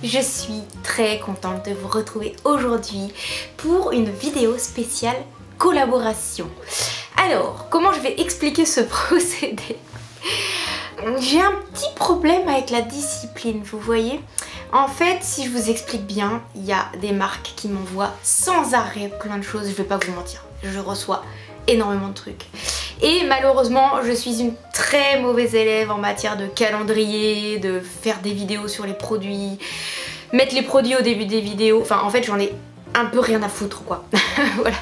Je suis très contente de vous retrouver aujourd'hui pour une vidéo spéciale collaboration. Alors, comment je vais expliquer ce procédé? J'ai un petit problème avec la discipline, vous voyez. En fait, si je vous explique bien, il y a des marques qui m'envoient sans arrêt plein de choses, je vais pas vous mentir. Je reçois énormément de trucs. Et malheureusement, je suis une très mauvaise élève en matière de calendrier, de faire des vidéos sur les produits, mettre les produits au début des vidéos. Enfin, en fait, j'en ai un peu rien à foutre, quoi. Voilà.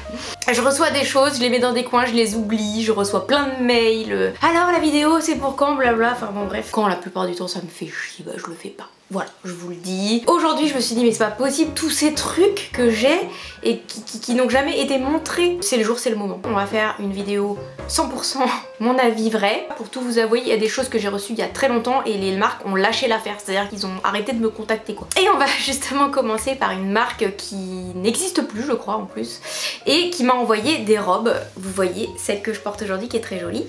Je reçois des choses, je les mets dans des coins, je les oublie, je reçois plein de mails. Alors, la vidéo, c'est pour quand, blabla. Enfin, bon, bref. Quand la plupart du temps, ça me fait chier, bah, je le fais pas. Voilà, je vous le dis. Aujourd'hui, je me suis dit, mais c'est pas possible, tous ces trucs que j'ai et qui n'ont jamais été montrés. C'est le jour, c'est le moment. On va faire une vidéo 100% mon avis vrai. Pour tout vous avouer, il y a des choses que j'ai reçues il y a très longtemps et les marques ont lâché l'affaire. C'est-à-dire qu'ils ont arrêté de me contacter, quoi. Et on va justement commencer par une marque qui n'existe plus, je crois, en plus, et qui m'a envoyé des robes. Vous voyez, celle que je porte aujourd'hui qui est très jolie.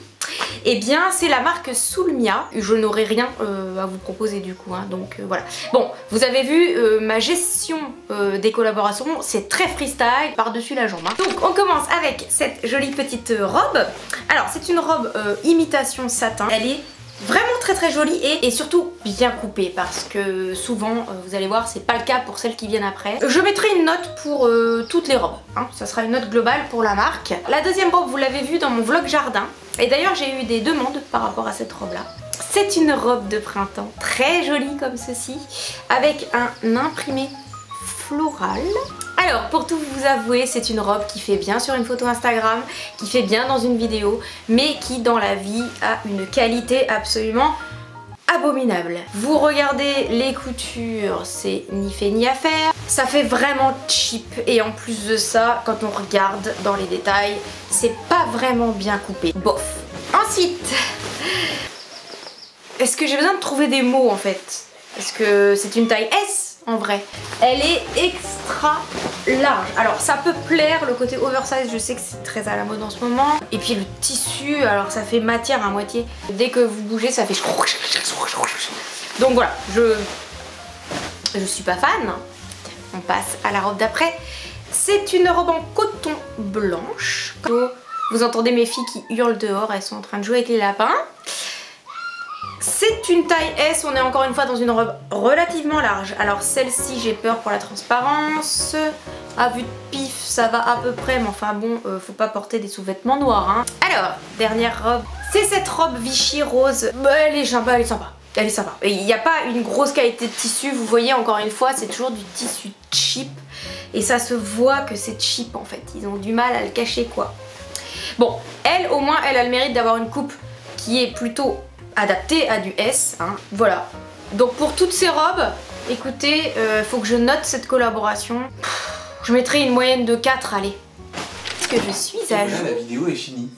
Et bien c'est la marque Soulmia. Je n'aurai rien à vous proposer du coup, hein, donc voilà. Bon, vous avez vu ma gestion des collaborations, c'est très freestyle, par-dessus la jambe, hein. Donc on commence avec cette jolie petite robe. Alors c'est une robe imitation satin. Elle est vraiment très jolie et surtout bien coupée, parce que souvent vous allez voir, c'est pas le cas pour celles qui viennent après. Je mettrai une note pour toutes les robes, hein. Ça sera une note globale pour la marque. La deuxième robe, vous l'avez vue dans mon vlog jardin, et d'ailleurs j'ai eu des demandes par rapport à cette robe là. C'est une robe de printemps très jolie comme ceci, avec un imprimé floral. Alors pour tout vous avouer, c'est une robe qui fait bien sur une photo Instagram, qui fait bien dans une vidéo, mais qui dans la vie a une qualité absolument abominable. Vous regardez les coutures, c'est ni fait ni à faire. Ça fait vraiment cheap, et en plus de ça, quand on regarde dans les détails, c'est pas vraiment bien coupé. Bof. Ensuite, est-ce que j'ai besoin de trouver des mots en fait? Parce que c'est une taille S en vrai. Elle est extra large. Alors ça peut plaire, le côté oversize, je sais que c'est très à la mode en ce moment. Et puis le tissu, alors ça fait matière à moitié. Dès que vous bougez, ça fait... Donc voilà, je suis pas fan. On passe à la robe d'après. C'est une robe en coton blanche. Vous entendez mes filles qui hurlent dehors, elles sont en train de jouer avec les lapins. C'est une taille S, on est encore une fois dans une robe relativement large. Alors celle-ci, j'ai peur pour la transparence. À vue de pif, ça va à peu près, mais enfin bon, faut pas porter des sous-vêtements noirs, hein. Alors, dernière robe, c'est cette robe Vichy rose. Bah, elle est sympa, elle est sympa. Elle est sympa. Il n'y a pas une grosse qualité de tissu, vous voyez, encore une fois, c'est toujours du tissu cheap. Et ça se voit que c'est cheap en fait, ils ont du mal à le cacher, quoi. Bon, elle, au moins, elle a le mérite d'avoir une coupe qui est plutôt adaptée à du S, hein. Voilà. Donc pour toutes ces robes, écoutez, faut que je note cette collaboration. Je mettrai une moyenne de 4, allez. Est-ce que je suis à jour? La vidéo est finie.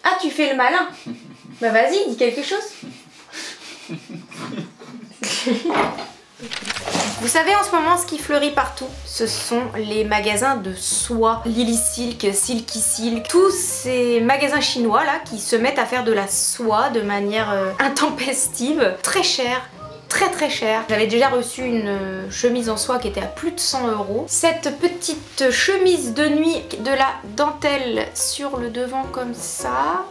Ah, tu fais le malin. Bah vas-y, dis quelque chose. Vous savez, en ce moment, ce qui fleurit partout, ce sont les magasins de soie. Lily Silk, Silky Silk, tous ces magasins chinois là qui se mettent à faire de la soie de manière intempestive, très cher. Très cher. J'avais déjà reçu une chemise en soie qui était à plus de 100 €. Cette petite chemise de nuit, de la dentelle sur le devant comme ça.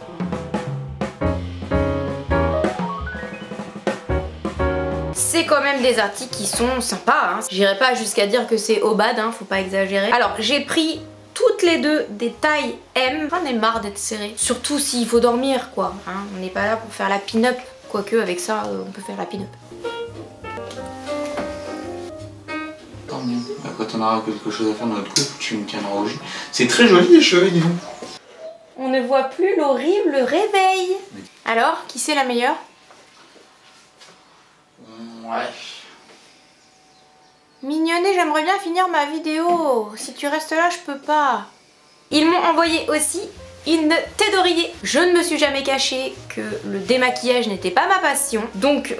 C'est quand même des articles qui sont sympas, hein. J'irai pas jusqu'à dire que c'est au bad, hein, faut pas exagérer. Alors j'ai pris toutes les deux des tailles M. J'en ai marre d'être serrée. Surtout s'il faut dormir, quoi, hein. On n'est pas là pour faire la pin-up. Quoique avec ça, on peut faire la pin-up. Tant mieux. Quand on aura quelque chose à faire dans notre couple, tu me tiendras au jus. C'est très joli les cheveux, dis donc. On ne voit plus l'horrible réveil. Oui. Alors, qui c'est la meilleure? Ouais. Mignonnet, j'aimerais bien finir ma vidéo. Si tu restes là, je peux pas. Ils m'ont envoyé aussi une tête d'oreiller. Je ne me suis jamais cachée que le démaquillage n'était pas ma passion. Donc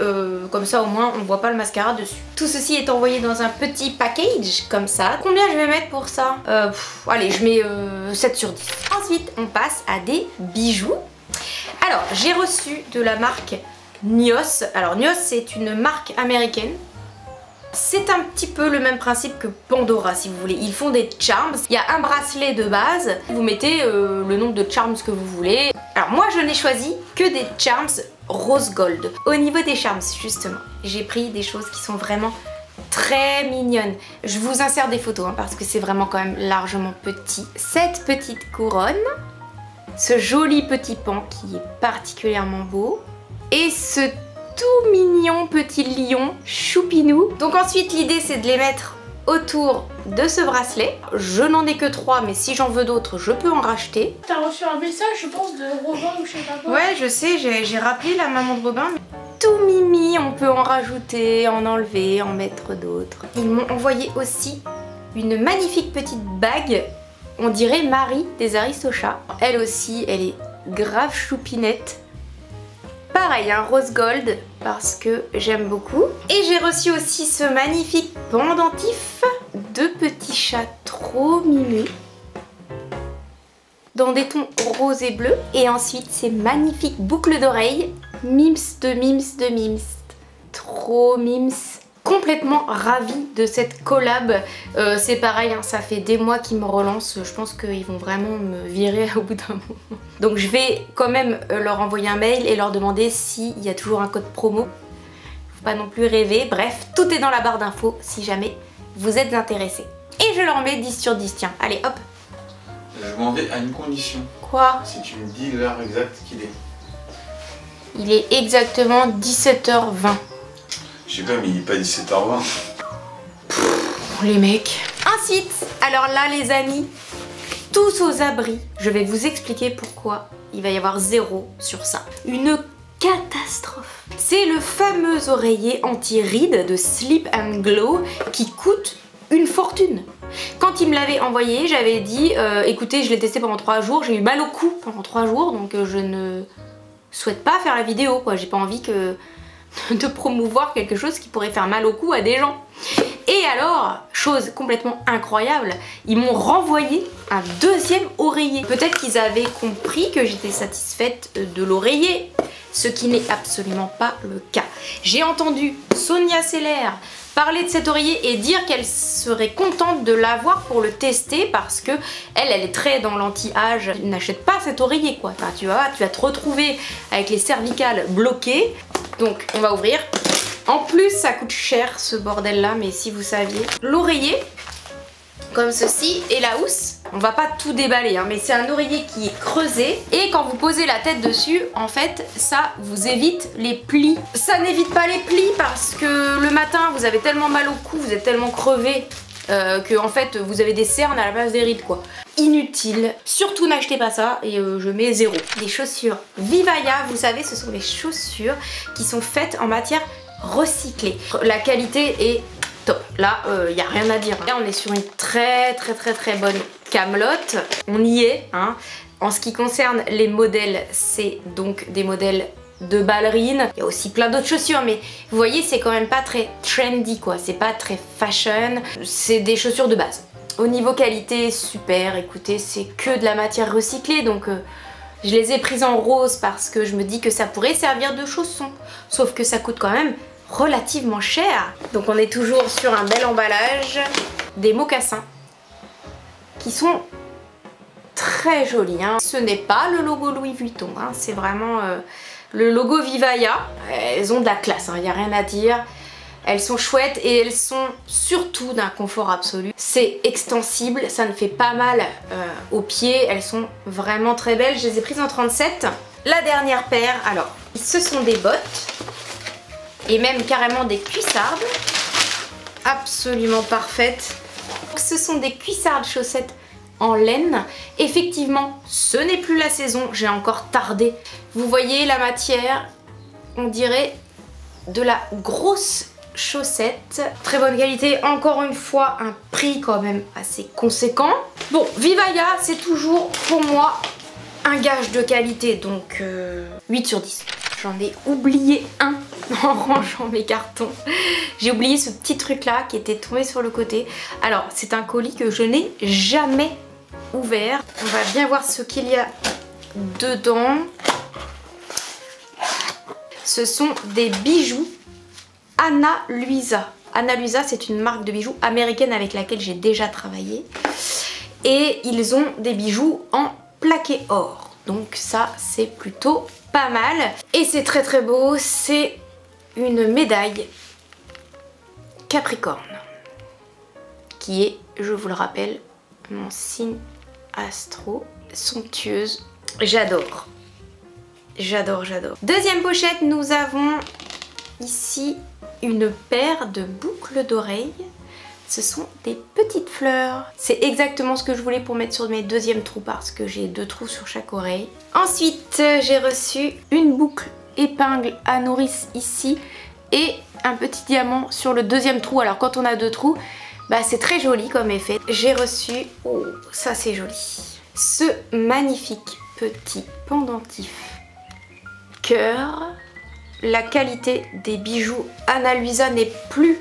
comme ça au moins on voit pas le mascara dessus. Tout ceci est envoyé dans un petit package comme ça. Combien je vais mettre pour ça? Allez, je mets 7 sur 10. Ensuite on passe à des bijoux. Alors j'ai reçu de la marque NYOS. Alors NYOS c'est une marque américaine. C'est un petit peu le même principe que Pandora si vous voulez. Ils font des charms. Il y a un bracelet de base. Vous mettez le nombre de charms que vous voulez. Alors moi je n'ai choisi que des charms rose gold. Au niveau des charms justement, j'ai pris des choses qui sont vraiment très mignonnes. Je vous insère des photos hein, parce que c'est vraiment quand même largement petit. Cette petite couronne, ce joli petit pan qui est particulièrement beau et ce tout mignon petit lion choupinou. Donc ensuite l'idée c'est de les mettre autour de ce bracelet. Je n'en ai que 3 mais si j'en veux d'autres je peux en racheter. T'as reçu un message je pense de Robin ou je sais pas quoi. Ouais je sais, j'ai rappelé la maman de Robin. Tout mimi, on peut en rajouter, en enlever, en mettre d'autres. Ils m'ont envoyé aussi une magnifique petite bague, on dirait Marie des Aristochats. Elle aussi, elle est grave choupinette. Pareil, un rose gold parce que j'aime beaucoup. Et j'ai reçu aussi ce magnifique pendentif de petits chats trop mimi dans des tons rose et bleu. Et ensuite ces magnifiques boucles d'oreilles mims de mims de mims. Trop mims. Complètement ravie de cette collab. C'est pareil, hein, ça fait des mois qu'ils me relancent. Je pense qu'ils vont vraiment me virer au bout d'un moment. Donc je vais quand même leur envoyer un mail et leur demander s'il y a toujours un code promo. Faut pas non plus rêver. Bref, tout est dans la barre d'infos si jamais vous êtes intéressés. Et je leur mets 10 sur 10. Tiens, allez hop. Je m'en vais à une condition. Quoi? Si tu me dis l'heure exacte qu'il est. Il est exactement 17h20. Je sais pas, mais il est pas 17h20. Les mecs. Ensuite, alors là les amis, tous aux abris. Je vais vous expliquer pourquoi il va y avoir 0 sur ça. Une catastrophe. C'est le fameux oreiller anti-rides de Sleep and Glow qui coûte une fortune. Quand il me l'avait envoyé, j'avais dit écoutez, je l'ai testé pendant 3 jours, j'ai eu mal au cou pendant 3 jours, donc je ne souhaite pas faire la vidéo quoi. J'ai pas envie de promouvoir quelque chose qui pourrait faire mal au cou à des gens. Et alors, chose complètement incroyable, ils m'ont renvoyé un deuxième oreiller. Peut-être qu'ils avaient compris que j'étais satisfaite de l'oreiller, ce qui n'est absolument pas le cas. J'ai entendu Sonia Seller parler de cet oreiller et dire qu'elle serait contente de l'avoir pour le tester parce que elle est très dans l'anti-âge. N'achète pas cet oreiller quoi. Enfin, tu vas te retrouver avec les cervicales bloquées. Donc on va ouvrir. En plus ça coûte cher ce bordel là, mais si vous saviez. L'oreiller, comme ceci, et la housse. On va pas tout déballer, hein, mais c'est un oreiller qui est creusé. Et quand vous posez la tête dessus, en fait, ça vous évite les plis. Ça n'évite pas les plis parce que le matin, vous avez tellement mal au cou, vous êtes tellement crevé que en fait, vous avez des cernes à la place des rides, quoi. Inutile. Surtout n'achetez pas ça et je mets 0. Les chaussures Vivaya, vous savez, ce sont les chaussures qui sont faites en matière recyclée. La qualité est top. Là, il n'y a rien à dire. Là, on est sur une très bonne camelote. On y est. Hein. En ce qui concerne les modèles, c'est donc des modèles de ballerines. Il y a aussi plein d'autres chaussures, mais vous voyez, c'est quand même pas très trendy, quoi. C'est pas très fashion. C'est des chaussures de base. Au niveau qualité, super. Écoutez, c'est que de la matière recyclée, donc je les ai prises en rose parce que je me dis que ça pourrait servir de chaussons. Sauf que ça coûte quand même relativement cher. Donc on est toujours sur un bel emballage, des mocassins qui sont très jolis. Hein. Ce n'est pas le logo Louis Vuitton, hein. C'est vraiment le logo Vivaya. Elles ont de la classe, il n'y a rien à dire. Elles sont chouettes et elles sont surtout d'un confort absolu. C'est extensible, ça ne fait pas mal aux pieds. Elles sont vraiment très belles. Je les ai prises en 37. La dernière paire, alors, ce sont des bottes. Et même carrément des cuissardes. Absolument parfaites. Ce sont des cuissardes chaussettes en laine. Effectivement, ce n'est plus la saison. J'ai encore tardé. Vous voyez la matière, on dirait de la grosse chaussette. Très bonne qualité. Encore une fois, un prix quand même assez conséquent. Bon, Vivaya, c'est toujours pour moi un gage de qualité. Donc 8 sur 10. J'en ai oublié un en rangeant mes cartons. J'ai oublié ce petit truc là qui était tombé sur le côté. Alors c'est un colis que je n'ai jamais ouvert. On va bien voir ce qu'il y a dedans. Ce sont des bijoux Ana Luisa. Ana Luisa, c'est une marque de bijoux américaine avec laquelle j'ai déjà travaillé. Et ils ont des bijoux en plaqué or. Donc ça, c'est plutôt pas mal. Et c'est très très beau. C'est une médaille Capricorne. Qui est, je vous le rappelle, mon signe astro. Somptueuse. J'adore. J'adore, j'adore. Deuxième pochette, nous avons ici une paire de boucles d'oreilles. Ce sont des petites fleurs. C'est exactement ce que je voulais pour mettre sur mes deuxièmes trous parce que j'ai 2 trous sur chaque oreille. Ensuite, j'ai reçu une boucle épingle à nourrice ici et un petit diamant sur le deuxième trou. Alors quand on a 2 trous, bah c'est très joli comme effet. J'ai reçu, oh ça c'est joli, ce magnifique petit pendentif cœur. La qualité des bijoux Ana Luisa n'est plus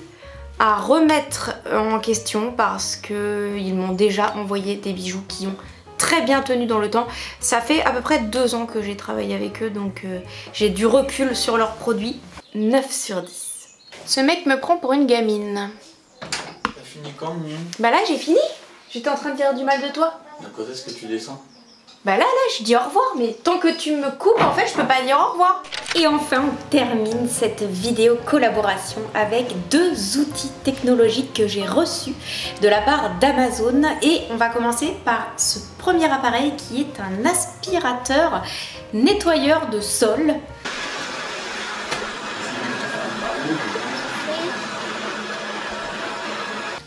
à remettre en question parce qu'ils m'ont déjà envoyé des bijoux qui ont très bien tenu dans le temps. Ça fait à peu près 2 ans que j'ai travaillé avec eux, donc j'ai du recul sur leurs produits. 9 sur 10. Ce mec me prend pour une gamine. T'as fini quand, Mignon? Bah là j'ai fini. J'étais en train de dire du mal de toi. Quand est-ce que tu descends? Bah là je dis au revoir, mais tant que tu me coupes en fait je peux pas dire au revoir. Et enfin on termine cette vidéo collaboration avec 2 outils technologiques que j'ai reçus de la part d'Amazon. Et on va commencer par ce premier appareil qui est un aspirateur nettoyeur de sol.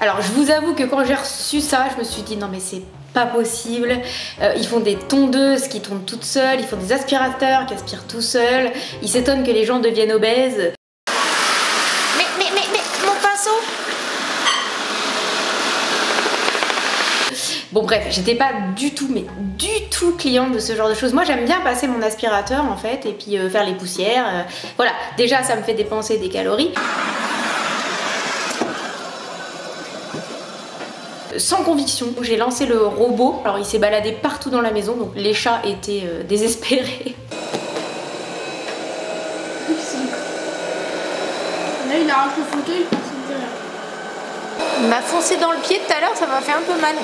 Alors je vous avoue que quand j'ai reçu ça, je me suis dit non mais c'est pas possible. Ils font des tondeuses qui tournent toutes seules, ils font des aspirateurs qui aspirent tout seuls, ils s'étonnent que les gens deviennent obèses. Mais mon pinceau! Bon bref, j'étais pas du tout cliente de ce genre de choses. Moi j'aime bien passer mon aspirateur en fait et puis faire les poussières. Voilà, déjà ça me fait dépenser des calories. Sans conviction, j'ai lancé le robot. Alors il s'est baladé partout dans la maison, donc les chats étaient désespérés. Là il arrache le fauteuil, il m'a foncé dans le pied tout à l'heure, ça m'a fait un peu mal.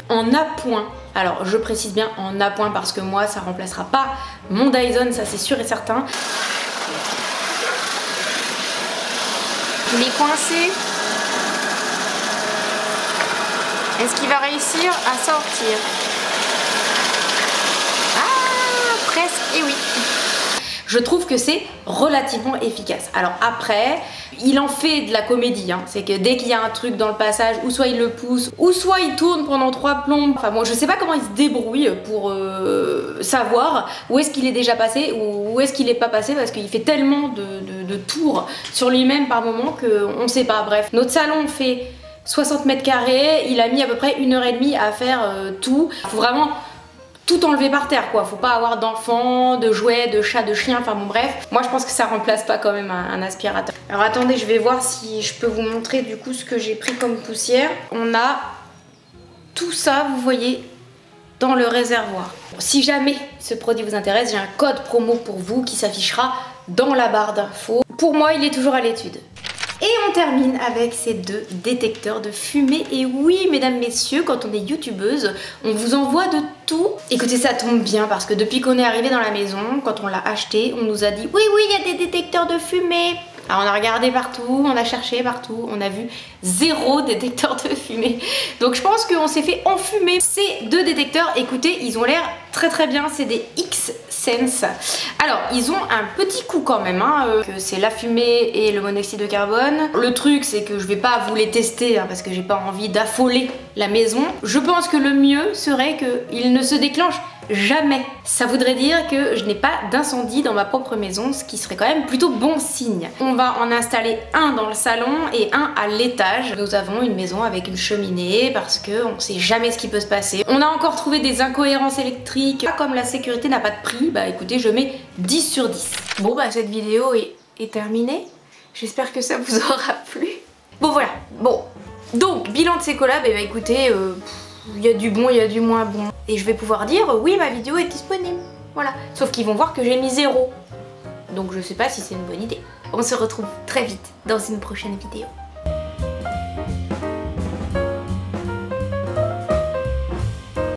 En appoint, alors je précise bien en appoint parce que moi ça remplacera pas mon Dyson, ça c'est sûr et certain. Il est coincé. Est-ce qu'il va réussir à sortir? Ah, presque, et oui. Je trouve que c'est relativement efficace. Alors après, il en fait de la comédie, hein. C'est que dès qu'il y a un truc dans le passage, ou soit il le pousse, ou soit il tourne pendant 3 plombes. Enfin bon, je sais pas comment il se débrouille pour savoir où est-ce qu'il est déjà passé ou où est-ce qu'il est pas passé parce qu'il fait tellement de tours sur lui-même par moment qu'on sait pas. Bref, notre salon fait 60 mètres carrés, il a mis à peu près 1h30 à faire tout. Faut vraiment tout enlever par terre quoi, faut pas avoir d'enfants, de jouets, de chats, de chiens, enfin bon bref. Moi je pense que ça remplace pas quand même un aspirateur. Alors attendez, je vais voir si je peux vous montrer du coup ce que j'ai pris comme poussière. On a tout ça, vous voyez, dans le réservoir. Si jamais ce produit vous intéresse, j'ai un code promo pour vous qui s'affichera dans la barre d'infos. Pour moi, il est toujours à l'étude. Et on termine avec ces 2 détecteurs de fumée. Et oui, mesdames, messieurs, quand on est youtubeuse, on vous envoie de tout. Écoutez, ça tombe bien parce que depuis qu'on est arrivé dans la maison, quand on l'a acheté, on nous a dit oui, il y a des détecteurs de fumée. Alors on a regardé partout, on a cherché partout, on a vu 0 détecteur de fumée. Donc je pense qu'on s'est fait enfumer. Ces 2 détecteurs, écoutez, ils ont l'air très bien, c'est des X-Sense. Alors ils ont un petit coup quand même, hein, que c'est la fumée et le monoxyde de carbone. Le truc c'est que je vais pas vous les tester hein, parce que j'ai pas envie d'affoler la maison. Je pense que le mieux serait qu'ils ne se déclenchent jamais. Ça voudrait dire que je n'ai pas d'incendie dans ma propre maison, ce qui serait quand même plutôt bon signe. On va en installer un dans le salon et un à l'étage. Nous avons une maison avec une cheminée parce qu'on ne sait jamais ce qui peut se passer. On a encore trouvé des incohérences électriques. Comme la sécurité n'a pas de prix, bah écoutez, je mets 10 sur 10. Bon bah cette vidéo est terminée. J'espère que ça vous aura plu. Bon voilà, bon. Donc, bilan de ces collabs, et bah écoutez, il y a du bon, il y a du moins bon. Et je vais pouvoir dire, oui, ma vidéo est disponible. Voilà. Sauf qu'ils vont voir que j'ai mis 0. Donc je sais pas si c'est une bonne idée. On se retrouve très vite dans une prochaine vidéo.